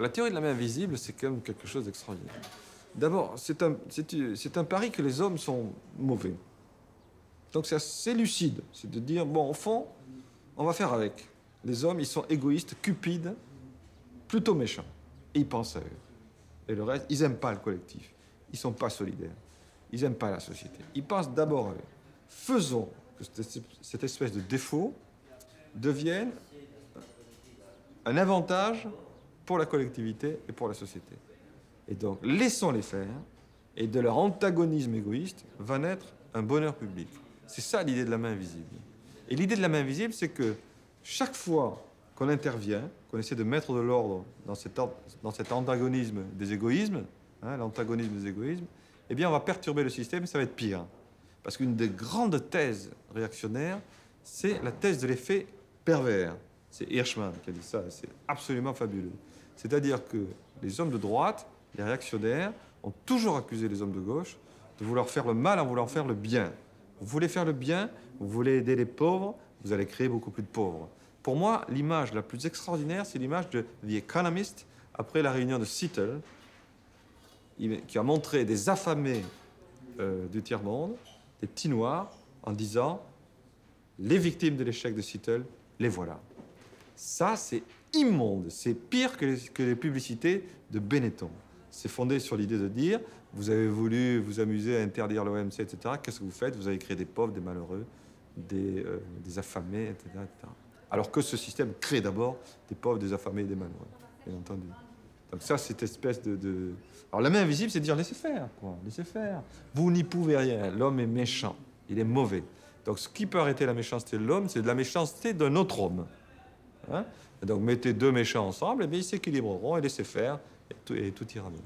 La théorie de la main invisible, c'est quand même quelque chose d'extraordinaire. D'abord, c'est un pari que les hommes sont mauvais. Donc c'est assez lucide. C'est de dire, bon, au fond, on va faire avec. Les hommes, ils sont égoïstes, cupides, plutôt méchants. Et ils pensent à eux. Et le reste, ils n'aiment pas le collectif. Ils ne sont pas solidaires. Ils n'aiment pas la société. Ils pensent d'abord à eux. Faisons que cette espèce de défaut devienne un avantage pour la collectivité et pour la société. Et donc, laissons-les faire, et de leur antagonisme égoïste va naître un bonheur public. C'est ça l'idée de la main invisible. Et l'idée de la main invisible, c'est que chaque fois qu'on intervient, qu'on essaie de mettre de l'ordre dans cet antagonisme des égoïsmes, l'antagonisme des égoïsmes, eh bien, on va perturber le système et ça va être pire. Parce qu'une des grandes thèses réactionnaires, c'est la thèse de l'effet pervers. C'est Hirschman qui a dit ça, c'est absolument fabuleux. C'est-à-dire que les hommes de droite, les réactionnaires, ont toujours accusé les hommes de gauche de vouloir faire le mal en voulant faire le bien. Vous voulez faire le bien, vous voulez aider les pauvres, vous allez créer beaucoup plus de pauvres. Pour moi, l'image la plus extraordinaire, c'est l'image de The Economist, après la réunion de Seattle, qui a montré des affamés du tiers-monde, des petits noirs, en disant « Les victimes de l'échec de Seattle, les voilà ». Ça, c'est immonde. C'est pire que les publicités de Benetton. C'est fondé sur l'idée de dire, vous avez voulu vous amuser à interdire l'OMC, etc. Qu'est-ce que vous faites? Vous avez créé des pauvres, des malheureux, des affamés, etc., etc. Alors que ce système crée d'abord des pauvres, des affamés et des malheureux, bien entendu. Donc ça, cette espèce de... Alors la main invisible, c'est de dire laissez faire, quoi. Laissez faire. Vous n'y pouvez rien. L'homme est méchant. Il est mauvais. Donc ce qui peut arrêter la méchanceté de l'homme, c'est de la méchanceté d'un autre homme. Hein? Et donc mettez deux méchants ensemble, et bien ils s'équilibreront et laissez faire, et tout ira bien.